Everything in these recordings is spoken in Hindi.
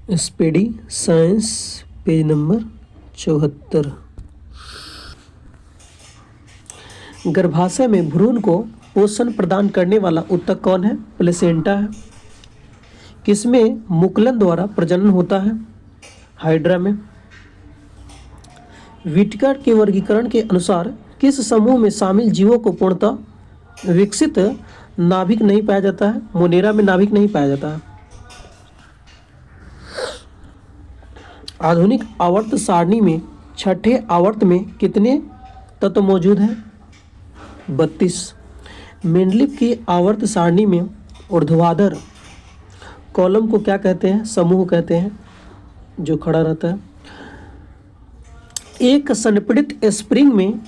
Speedy science page number 74। गर्भाशय में भ्रूण को पोषण प्रदान करने वाला ऊतक कौन है? प्लेसेंटा है। किसमें मुकुलन द्वारा प्रजनन होता है? हाइड्रा में। व्हिटेकर के वर्गीकरण के अनुसार किस समूह में शामिल जीवों को पूर्णतः विकसित नाभिक नहीं पाया जाता है? मोनेरा में नाभिक नहीं पाया जाता है। आधुनिक आवर्त सारणी में छठे आवर्त में कितने तत्व मौजूद हैं? 32। मेंडलीव की आवर्त सारणी में ऊर्ध्वाधर कॉलम को क्या कहते हैं? समूह कहते हैं, जो खड़ा रहता है। एक संपीड़ित स्प्रिंग में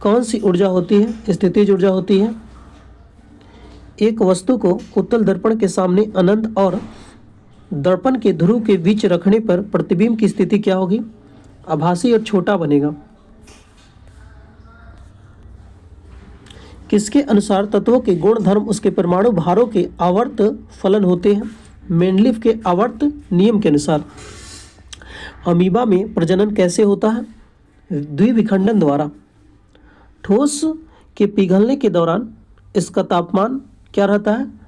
कौन सी ऊर्जा होती है? स्थितिज ऊर्जा होती है। एक वस्तु को उत्तल दर्पण के सामने अनंत और दर्पण के ध्रुव के बीच रखने पर प्रतिबिंब की स्थिति क्या होगी? आभासी और छोटा बनेगा। किसके अनुसार तत्वों के गुण धर्म उसके परमाणु भारों के आवर्त फलन होते हैं? मेंडलीव के आवर्त नियम के अनुसार। अमीबा में प्रजनन कैसे होता है? द्विविखंडन द्वारा। ठोस के पिघलने के दौरान इसका तापमान क्या रहता है?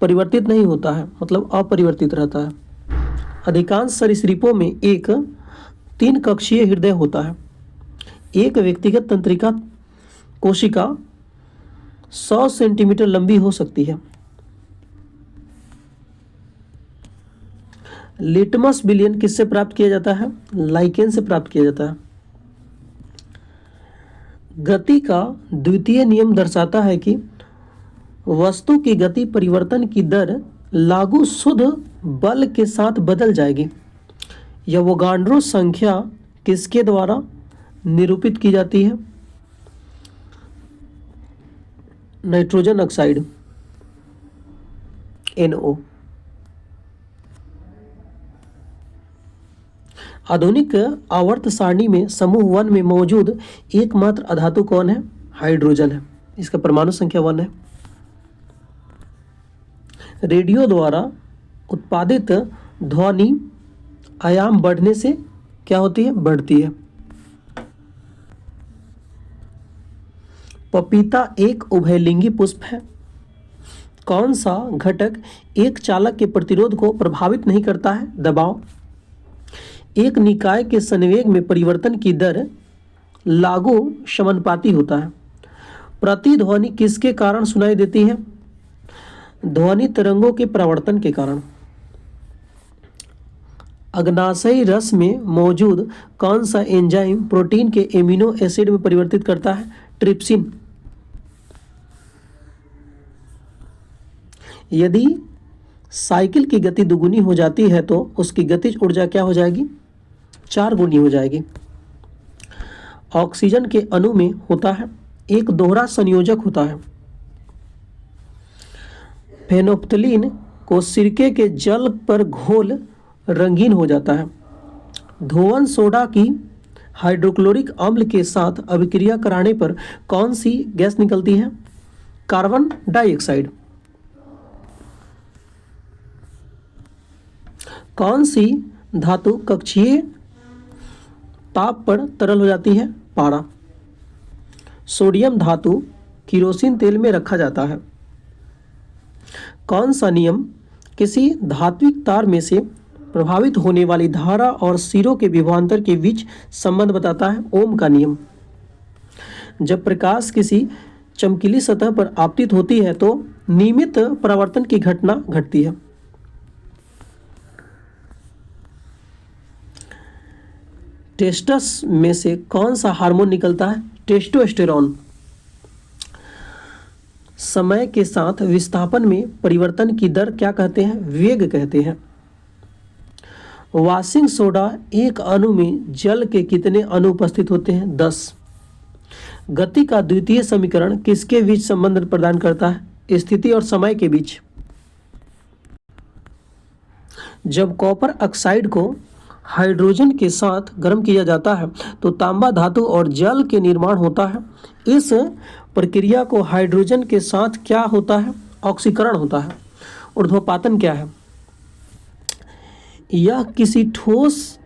परिवर्तित नहीं होता है, मतलब अपरिवर्तित रहता है। अधिकांश सरीसृपों में एक 3 कक्षीय हृदय होता है। एक व्यक्तिगत तंत्रिका कोशिका 100 सेंटीमीटर लंबी हो सकती है। लिटमस विलयन किससे प्राप्त किया जाता है? लाइकेन से प्राप्त किया जाता है। गति का द्वितीय नियम दर्शाता है कि वस्तु की गति परिवर्तन की दर लागू शुद्ध बल के साथ बदल जाएगी। एवोगाड्रो संख्या किसके द्वारा निरूपित की जाती है? Nitrogen oxide NO। आधुनिक आवर्त सारणी में समूह 1 में मौजूद एकमात्र अधातु कौन है? हाइड्रोजन है। इसका परमाणु संख्या 1 है। रेडियो द्वारा उत्पादित ध्वनि आयाम बढ़ने से क्या होती है? बढ़ती है। पपीता एक उभयलिंगी पुष्प है। कौन सा घटक एक चालक के प्रतिरोध को प्रभावित नहीं करता है? दबाव। एक निकाय के संवेग में परिवर्तन की दर लागू समानुपाती होता है। प्रतिध्वनि किसके कारण सुनाई देती है? ध्वनि तरंगों के परावर्तन के कारण। अग्नाशयी रस में मौजूद कौन सा एंजाइम प्रोटीन के एमिनो एसिड में परिवर्तित करता है? ट्रिप्सिन। यदि साइकिल की गति दुगुनी हो जाती है तो उसकी गतिज ऊर्जा क्या हो जाएगी? 4 गुनी हो जाएगी। ऑक्सीजन के अणु में होता है एक दोहरा संयोजक होता है। फेनोप्थलीन को सिरके के जल पर घोल रंगीन हो जाता है। धोवन सोडा की हाइड्रोक्लोरिक अम्ल के साथ अभिक्रिया कराने पर कौन सी गैस निकलती है? Carbon dioxide. कौन सी धातु कक्षीय ताप पर तरल हो जाती है? पारा। सोडियम धातु किरोसिन तेल में रखा जाता है। कौन सा नियम किसी धात्विक तार में से प्रभावित होने वाली धारा और सिरों के विभवांतर के बीच संबंध बताता है? ओम का नियम। जब प्रकाश किसी चमकीली सतह पर आपतित होती है तो नियमित परावर्तन की घटना घटती है। टेस्टस में से कौन सा हार्मोन निकलता है? टेस्टोस्टेरोन। समय के साथ विस्थापन में परिवर्तन की दर क्या कहते हैं? वेग कहते हैं। वाशिंग सोडा एक अणु में जल के कितने अणु उपस्थित होते हैं? 10। गति का द्वितीय समीकरण किसके बीच संबंध प्रदान करता है? स्थिति और समय के बीच। जब कॉपर ऑक्साइड को हाइड्रोजन के साथ गर्म किया जाता है तो तांबा धातु और जल के निर्माण होता है। इस प्रक्रिया को हाइड्रोजन के साथ क्या होता है? ऑक्सीकरण होता है। ऊर्ध्वपातन क्या है? यह किसी ठोस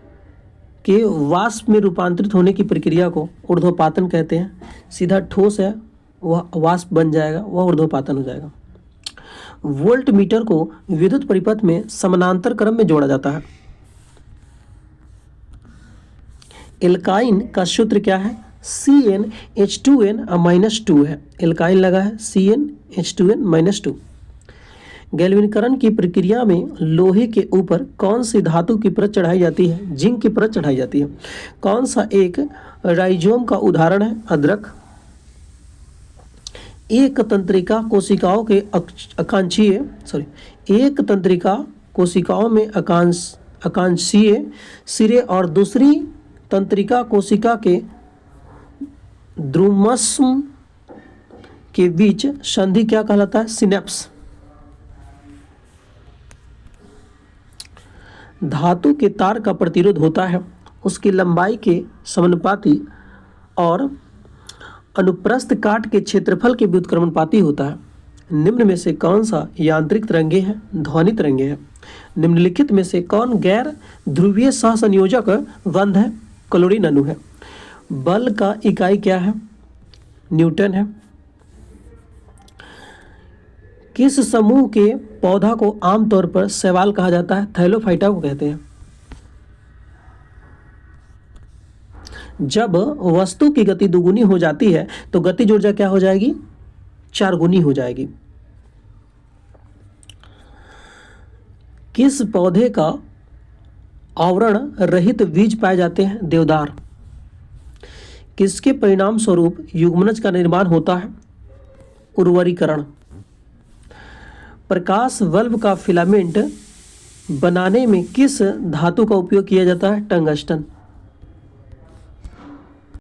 के वाष्प में रूपांतरित होने की प्रक्रिया को ऊर्ध्वपातन कहते हैं। सीधा ठोस है वह वाष्प बन जाएगा, वह ऊर्ध्वपातन हो जाएगा। वोल्ट मीटर को विद्युत परिपथ में समानांतर क्रम में जोड़ा जाता है। एल्काइन का सूत्र क्या है? CnH2n-2 है। एल्काइन लगा है CnH2n-2। गैल्वेनीकरण की प्रक्रिया में लोहे के ऊपर कौन सी धातु की परत चढ़ाई जाती है? जिंक की परत चढ़ाई जाती है। कौन सा एक राइजोम का उदाहरण है? अदरक। एक तंत्रिका कोशिकाओं में आकांक्षीय सिरे और दूसरी तंत्रिका कोशिका के द्रुमस्म के बीच संधि क्या कहलाता है? सिनेप्स। धातु के तार का प्रतिरोध होता है उसकी लंबाई के समानुपाती और अनुप्रस्थ काट के क्षेत्रफल के व्युत्क्रमणपाती होता है। निम्न में से कौन सा यांत्रिक तरंगे है? ध्वनि तरंगे है। निम्नलिखित में से कौन गैर ध्रुवीय सहसंयोजक बंध है? क्लोरीन अणु है। बल का इकाई क्या है? न्यूटन है। किस समूह के पौधा को आमतौर पर शैवाल कहा जाता है? थैलोफाइटा को कहते हैं। जब वस्तु की गति दुगुनी हो जाती है तो गतिज ऊर्जा क्या हो जाएगी? 4 गुनी हो जाएगी। किस पौधे का आवरण रहित बीज पाए जाते हैं? देवदार। किसके परिणाम स्वरूप युग्मनज का निर्माण होता है? उर्वरीकरण। प्रकाश बल्ब का फिलामेंट बनाने में किस धातु का उपयोग किया जाता है? टंगस्टन।